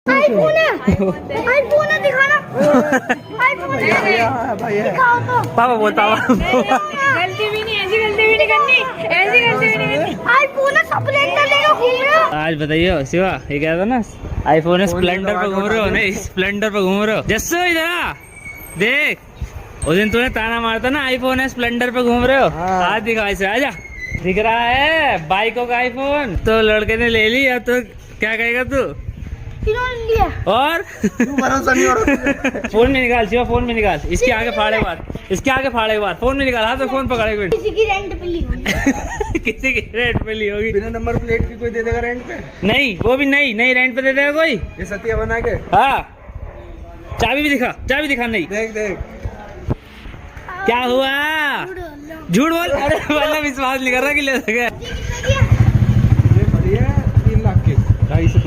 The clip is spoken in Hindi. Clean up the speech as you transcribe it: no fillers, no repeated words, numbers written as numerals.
आईफोन है, आईफोन है, दिखाना आईफोन है, दिखाओ तो। पापा बोल पापा गलती भी नहीं, ऐसी गलती भी नहीं करनी, ऐसी गलती भी नहीं करनी। आईफोन है, स्प्लेंडर लेकर घूम रहे हो। आज बताइए शिवा, ये क्या था ना, आईफोन है स्प्लेंडर पे घूम रहे हो, नहीं स्प्लेंडर पे घूम रहे हो। जस्सो इधर आ, देख उस दिन तूने ताना मारता ना आईफोन है स्प्लेंडर पे घूम रहे हो। आज दिखा इसे, आजा दिख रहा है बाइकों का आईफोन। तो लड़के ने ले लिया तो क्या कहेगा तू? किन्होंने लिया? और भरोसा नहीं हो रहा। फोन में निकाल शिवा, फोन में निकाल, इसके आगे फाड़े बार, इसके आगे फाड़े बार, फोन में निकाल, हाथ में फोन पकड़े हुए। किसी की रेंट पे ली होगी। किसी की रेंट पे ली होगी। बिना नंबर प्लेट की कोई दे देगा रेंट पे? नहीं वो भी नहीं, नहीं रेंट पे दे देगा कोई। ये सतिया बना के हाँ चाबी भी दिखा, चाबी दिखा। नहीं देख देख क्या हुआ, झूठ बोल। अरे वाला विश्वास नहीं कर रहा कि ले सके। ये पड़ी है 3 लाख की, 2.5 से